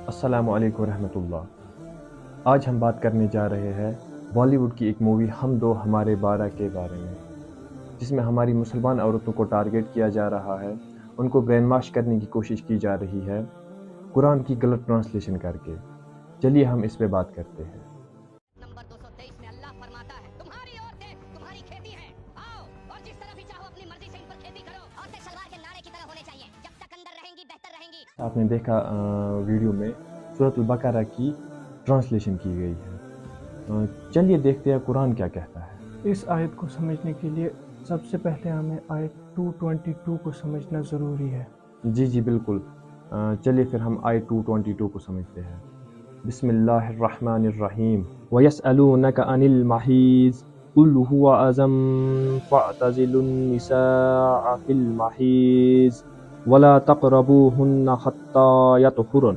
अस्सलामु अलैकुम रहमतुल्लाह। आज हम बात करने जा रहे हैं बॉलीवुड की एक मूवी हम दो हमारे 12 के बारे में, जिसमें हमारी मुसलमान औरतों को टारगेट किया जा रहा है, उनको ब्रेन वॉश करने की कोशिश की जा रही है कुरान की गलत ट्रांसलेशन करके। चलिए हम इस पे बात करते हैं। नंबर 223 में अल्लाह फरमाता है, तुम्हारी औरतें तुम्हारी खेती है, आओ और जिस तरह भी चाहो अपनी मर्जी से इन पर खेती करो। औरतें सलवार के नारे की तरह होने चाहिए, जब तक अंदर रहेंगी बेहतर रहेंगी। आपने देखा वीडियो में सूरत अल-बकरा की ट्रांसलेशन की गई है। चलिए देखते हैं कुरान क्या कहता है। इस आयत को समझने के लिए सबसे पहले हमें आयत 222 को समझना ज़रूरी है। जी बिल्कुल। चलिए फिर हम आयत 222 को समझते हैं। बिस्मिल्लाहिर्रहमानिर्रहीम। वयसअलूनका अनिल महीज़ कुल हुवा अज़म फ़अतज़िलुन निसाअ फ़िल महीज़ वला तक़रबूहुन्ना हत्ता यतहुरन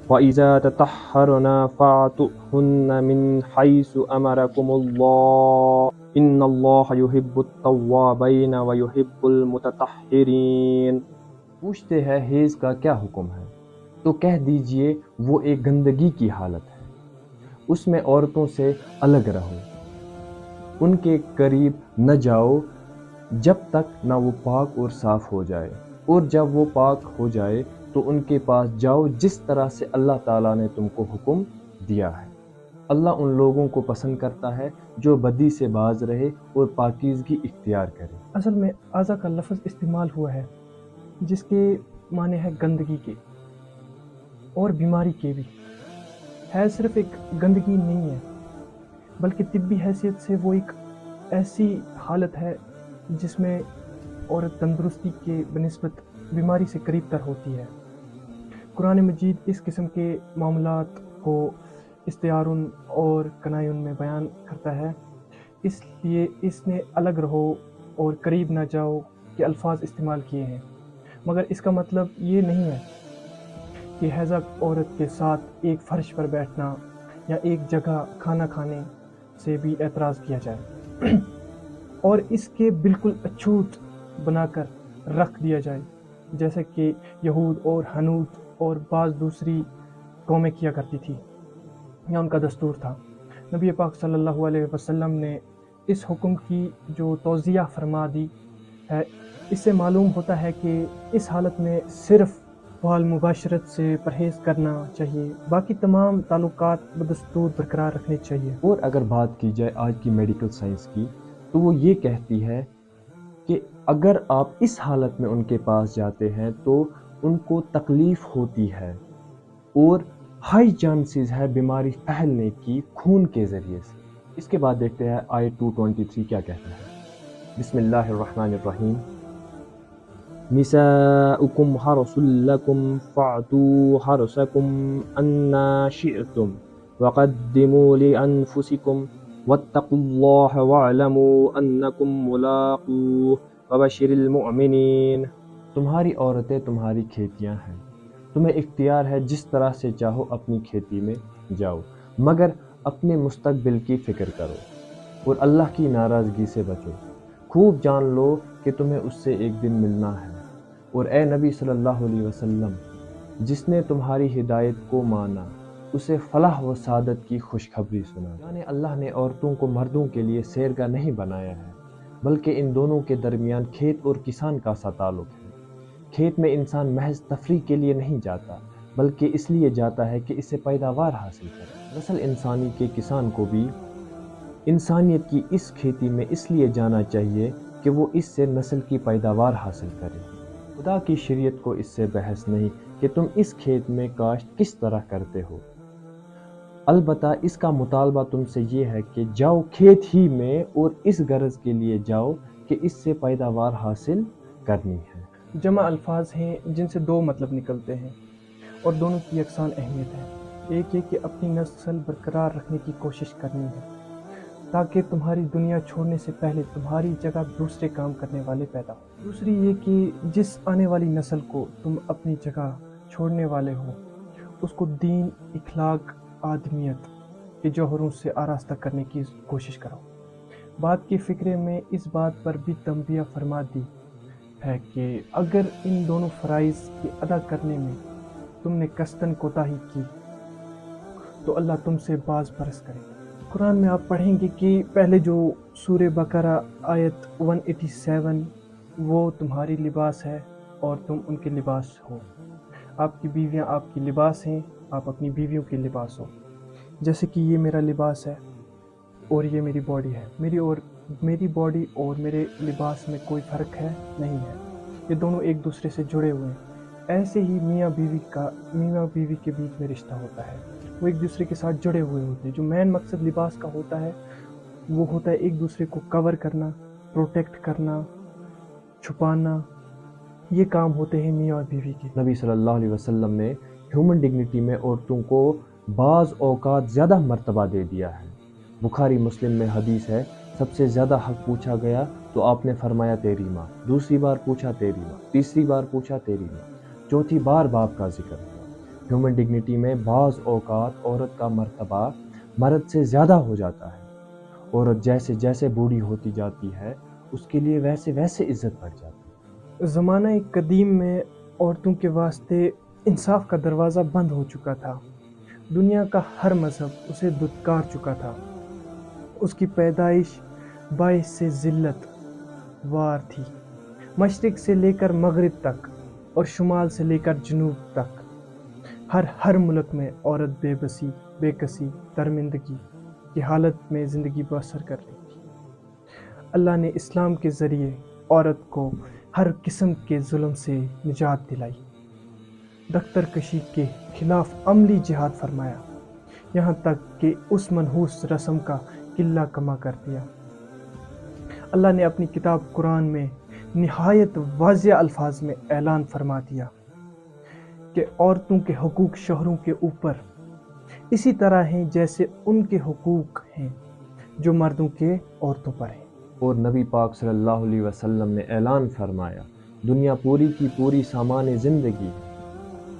फ़इज़ा ततहहरन फ़अतुहुन्ना मिन हैसु अमरकुमुल्लाह इन्नल्लाह युहिब्बुत तव्वाबीन व युहिब्बुल मुततह्हिरीन। पूछते हैं हेज़ का क्या हुक्म है, तो कह दीजिए वो एक गंदगी की हालत है, उसमें औरतों से अलग रहो, उनके करीब न जाओ जब तक ना वो पाक और साफ़ हो जाए, और जब वो पाक हो जाए तो उनके पास जाओ जिस तरह से अल्लाह ताला ने तुमको हुक्म दिया है। अल्लाह उन लोगों को पसंद करता है जो बदी से बाज रहे और पाकीज़गी इख्तियार करे। असल में आज़ा का लफ्ज़ इस्तेमाल हुआ है जिसके माने है गंदगी के और बीमारी के भी है। सिर्फ एक गंदगी नहीं है बल्कि तिब्बी हैसियत से वो एक ऐसी हालत है जिसमें औरत तंदुरुस्ती के बनिस्बत बीमारी से करीब तर होती है। कुरान मजीद इस किस्म के मामलात को इस्तियारुन और कनायुन में बयान करता है, इसलिए इसने अलग रहो और करीब ना जाओ के अल्फाज इस्तेमाल किए हैं। मगर इसका मतलब ये नहीं है कि हैज़ा औरत के साथ एक फर्श पर बैठना या एक जगह खाना खाने से भी एतराज़ किया जाए और इसके बिल्कुल अछूत बनाकर रख दिया जाए, जैसे कि यहूद और हनूद और बाज़ दूसरी कौमें किया करती थी या उनका दस्तूर था। नबी पाक सल्लल्लाहु अलैहि वसल्लम ने इस हुक्म की जो तौज़िया फरमा दी है, इससे मालूम होता है कि इस हालत में सिर्फ़ वाल मुबाशरत से परहेज़ करना चाहिए, बाकी तमाम ताल्लुकात बदस्तूर बरकरार रखने चाहिए। और अगर बात की जाए आज की मेडिकल साइंस की, तो वो ये कहती है कि अगर आप इस हालत में उनके पास जाते हैं तो उनको तकलीफ़ होती है और हाई चांसेस है बीमारी फैलने की खून के ज़रिए से। इसके बाद देखते हैं आयत 223 क्या कहता है। बिस्मिल्लाहिर्रहमानिर्रहीम। निसाउकुम हरसुल लकुम फ़अतू हरसकुम अन्ना शिअतुम वक़द्दिमू लिअन्फुसिकुम वत्तक़ुल्लाह वअलमू अन्नकुम मुलाक़ूह वबशिरिल मुअमिनीन। तुम्हारी औरतें तुम्हारी खेतियां हैं, तुम्हें इख्तियार है जिस तरह से चाहो अपनी खेती में जाओ, मगर अपने मुस्तकबिल की फ़िक्र करो और अल्लाह की नाराज़गी से बचो। खूब जान लो कि तुम्हें उससे एक दिन मिलना है। और ए नबी सल्लल्लाहु अलैहि वसल्लम, जिसने तुम्हारी हिदायत को माना उसे फलाह व सादत की खुशखबरी सुना। यानी अल्लाह ने औरतों को मर्दों के लिए सैरगाह नहीं बनाया है, बल्कि इन दोनों के दरमियान खेत और किसान का सा ताल्लुक़ है। खेत में इंसान महज तफरीह के लिए नहीं जाता, बल्कि इसलिए जाता है कि इससे पैदावार हासिल करे। नस्ल इंसानी के किसान को भी इंसानियत की इस खेती में इसलिए जाना चाहिए कि वो इससे नस्ल की पैदावार हासिल करे। खुदा की शरीयत को इससे बहस नहीं कि तुम इस खेत में काश्त किस तरह करते हो, अलबत्ता इसका मुतालबा तुमसे ये है कि जाओ खेत ही में और इस गरज के लिए जाओ कि इससे पैदावार हासिल करनी है। जमा अल्फाज हैं जिनसे दो मतलब निकलते हैं और दोनों की यकसान अहमियत है। एक ये कि अपनी नस्ल बरकरार रखने की कोशिश करनी है ताकि तुम्हारी दुनिया छोड़ने से पहले तुम्हारी जगह दूसरे काम करने वाले पैदा हो। दूसरी ये कि जिस आने वाली नस्ल को तुम अपनी जगह छोड़ने वाले हो उसको दीन, इखलाक, आदमियत के जौहरों से आरास्ता करने की कोशिश करो। बात की फ़िक्र में इस बात पर भी तंबिया फरमा दी है कि अगर इन दोनों फ़राइज़ के अदा करने में तुमने कस्तन कोताही की तो अल्लाह तुमसे बाज बरस करे। कुरान में आप पढ़ेंगे कि पहले जो सूरह बकरा आयत 187 वो तुम्हारी लिबास है और तुम उनके लिबास हो। आपकी बीवियां आपकी लिबास हैं, आप अपनी बीवियों के लिबास हो। जैसे कि ये मेरा लिबास है और ये मेरी बॉडी है। मेरी बॉडी और मेरे लिबास में कोई फ़र्क है नहीं है, ये दोनों एक दूसरे से जुड़े हुए हैं। ऐसे ही मियाँ बीवी के बीच में रिश्ता होता है, वो एक दूसरे के साथ जुड़े हुए होते हैं। जो मेन मकसद लिबास का होता है वो होता है एक दूसरे को कवर करना, प्रोटेक्ट करना, छुपाना। ये काम होते हैं मियाँ और बीवी के। नबी सल्लल्लाहु अलैहि वसल्लम ने ह्यूमन डिग्निटी में औरतों को बाज़ औक़ात ज़्यादा मर्तबा दे दिया है। बुखारी मुस्लिम में हदीस है, सबसे ज़्यादा हक़ पूछा गया तो आपने फरमाया तेरी माँ, दूसरी बार पूछा तेरी माँ, तीसरी बार पूछा तेरी माँ, चौथी बार बाप का जिक्र हुआ। ह्यूमन डिग्निटी में बाज़ औक़ात औरत का मर्तबा मर्द से ज़्यादा हो जाता है। औरत जैसे जैसे बूढ़ी होती जाती है उसके लिए वैसे वैसे इज़्ज़त बढ़ जाती है। ज़माना कदीम में औरतों के वास्ते इंसाफ का दरवाज़ा बंद हो चुका था। दुनिया का हर मज़हब उसे दुत्कार चुका था। उसकी पैदाइश बाइस से ज़िल्लत वार थी। मशरिक़ से लेकर मगरिब तक और शुमाल से लेकर जनूब तक हर मुल्क में औरत बेकसी दरमिंदगी की हालत में ज़िंदगी बसर कर रही थी। अल्लाह ने इस्लाम के ज़रिए औरत को हर किस्म के जुल्म से निजात दिलाई। दख्तर कशी के खिलाफ अमली जिहाद फरमाया, यहाँ तक कि उस मनहूस रस्म का किल्ला कमा कर दिया। अल्लाह ने अपनी किताब कुरान में निहायत वाज़िह अल्फाज में ऐलान फरमा दिया कि औरतों के हुकूक शोहरों के ऊपर इसी तरह हैं जैसे उनके हुकूक हैं जो मर्दों के औरतों पर हैं। और नबी पाक सल्लल्लाहु अलैहि वसल्लम ने ऐलान फरमाया, दुनिया पूरी की पूरी सामान ज़िंदगी है,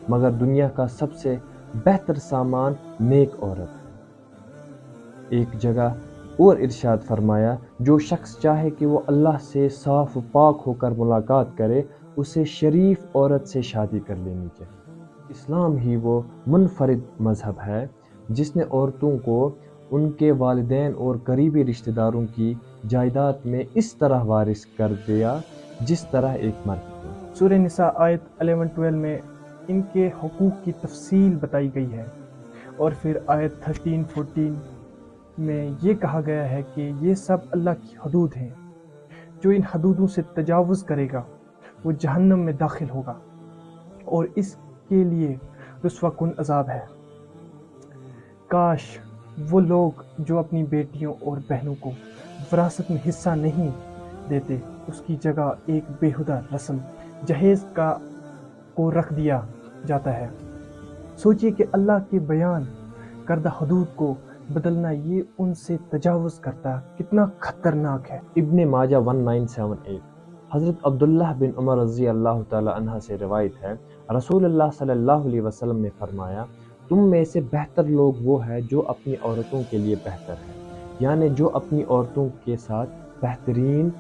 मगर दुनिया का सबसे बेहतर सामान नेक औरत है। एक जगह और इरशाद फरमाया, जो शख्स चाहे कि वो अल्लाह से साफ पाक होकर मुलाकात करे उसे शरीफ औरत से शादी कर लेनी चाहिए। इस्लाम ही वो मुनफरिद मज़हब है जिसने औरतों को उनके वालिदैन और करीबी रिश्तेदारों की जायदाद में इस तरह वारिस कर दिया जिस तरह एक मर्द को। सूरह निसा आयत 11-12 में इनके हुकूक की तफसील बताई गई है और फिर आयत 13-14 में ये कहा गया है कि ये सब अल्लाह की हदूद हैं। जो इन हदूदों से तजावुज़ करेगा वो जहन्नम में दाखिल होगा और इसके लिए रुस्वा-कुन अज़ाब है। काश वो लोग जो अपनी बेटियों और बहनों को विरासत में हिस्सा नहीं देते उसकी जगह एक बेहुदा रस्म जहेज़ को रख दिया जाता है। सोचिए कि अल्लाह के बयान करदा हदूद को बदलना ये उनसे तजावुज़ करता कितना खतरनाक है। इब्ने माजा 1978। हज़रत अब्दुल्लाह बिन उमर रज़ी अल्लाह ताला अन्हा से रिवायत है, रसूलुल्लाह सल्लल्लाहु अलैहि वसल्लम ने फरमाया, तुम में से बेहतर लोग वो है जो अपनी औरतों के लिए बेहतर है, यानी जो अपनी औरतों के साथ बेहतरीन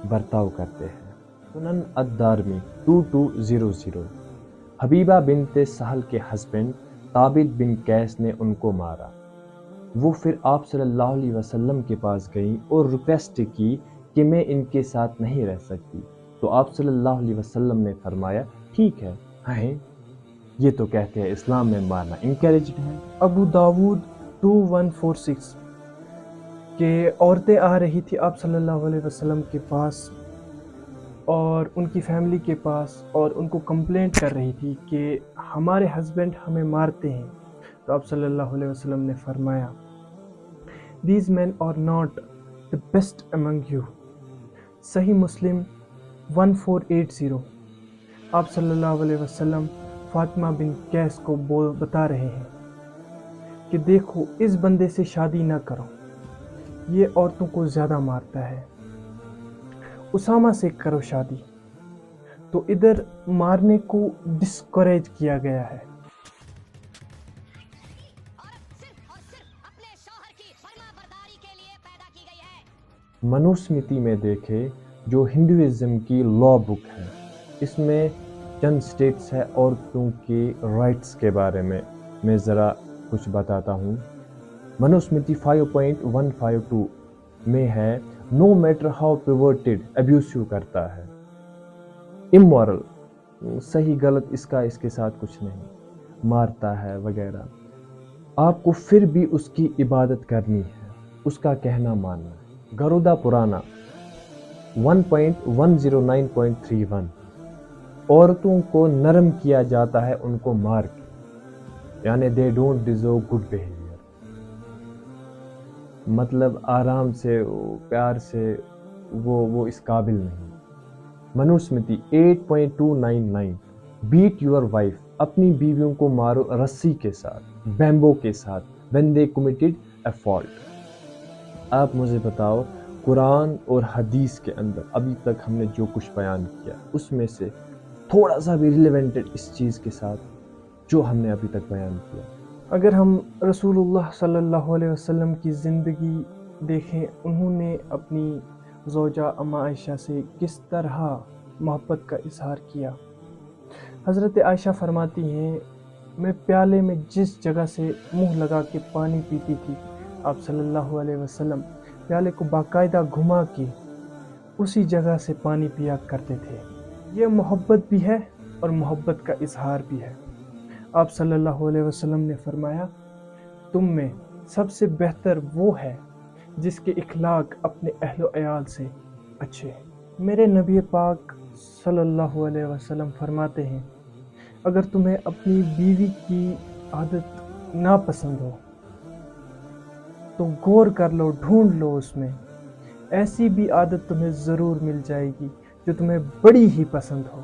बर्ताव करते हैं। सुनन अद-दारमी 2200। हबीबा बिनते सहल के हस्बैंड ताबिद बिन कैस ने उनको मारा। वो फिर आप सल्लल्लाहु अलैहि वसल्लम के पास गई और रिक्वेस्ट की कि मैं इनके साथ नहीं रह सकती। तो आप सल्लल्लाहु अलैहि वसल्लम ने फरमाया, ठीक है, हैं ये तो कहते हैं इस्लाम में मारना इनकरेज्ड है। अबू दाऊद 2146 के औरतें आ रही थी आप सल्लल्लाहु अलैहि वसल्लम के पास और उनकी फैमिली के पास और उनको कंप्लेंट कर रही थी कि हमारे हस्बैंड हमें मारते हैं। तो आप सल्लल्लाहु अलैहि वसल्लम ने फरमाया, these men are not the best among you. Sahih Muslim 1480। आप सल्लल्लाहु अलैहि वसल्लम फातिमा बिन कैस को बता रहे हैं कि देखो इस बंदे से शादी ना करो, ये औरतों को ज़्यादा मारता है, उसामा से करो शादी। तो इधर मारने को डिस्करेज किया गया है। मनुस्मृति में देखें जो हिंदुइज्म की लॉ बुक है, इसमें چند سٹیٹس ہے عورتوں کے رائٹس کے بارے میں ذرا کچھ بتاتا ہوں. منوسمرتی 5.152 میں ہے no matter how perverted abusive کرتا ہے, امورل, صحیح غلط اس کے ساتھ کچھ نہیں, مارتا ہے وغیرہ, آپ کو پھر بھی اس کی عبادت کرنی ہے, اس کا کہنا ماننا ہے. گرودا پرانا 1.109.31 عورتوں کو نرم کیا جاتا ہے ان کو مار کے, یعنی they don't deserve good behavior, مطلب آرام سے پیار سے وہ اس قابل نہیں. منوسمرتی 8.299 بیٹ یور وائف, اپنی بیویوں کو مارو رسی کے ساتھ, بیمبو کے ساتھ, when they committed a fault. آپ مجھے بتاؤ قرآن اور حدیث کے اندر ابھی تک ہم نے جو کچھ بیان کیا اس میں سے تھوڑا سا بھی ریلیونٹڈ اس چیز کے ساتھ جو ہم نے ابھی تک بیان کیا. اگر ہم رسول اللہ صلی اللہ علیہ وسلم کی زندگی دیکھیں, انہوں نے اپنی زوجہ اما عائشہ سے کس طرح محبت کا اظہار کیا. حضرت عائشہ فرماتی ہیں میں پیالے میں جس جگہ سے منہ لگا کے پانی پیتی تھی, آپ صلی اللہ علیہ وسلم پیالے کو باقاعدہ گھما کے اسی جگہ سے پانی پیا کرتے تھے. یہ محبت بھی ہے اور محبت کا اظہار بھی ہے. آپ صلی اللہ علیہ وسلم نے فرمایا تم میں سب سے بہتر وہ ہے جس کے اخلاق اپنے اہل و عیال سے اچھے ہیں. میرے نبی پاک صلی اللہ علیہ وسلم فرماتے ہیں اگر تمہیں اپنی بیوی کی عادت ناپسند ہو تو غور کر لو, ڈھونڈ لو, اس میں ایسی بھی عادت تمہیں ضرور مل جائے گی جو تمہیں بڑی ہی پسند ہو.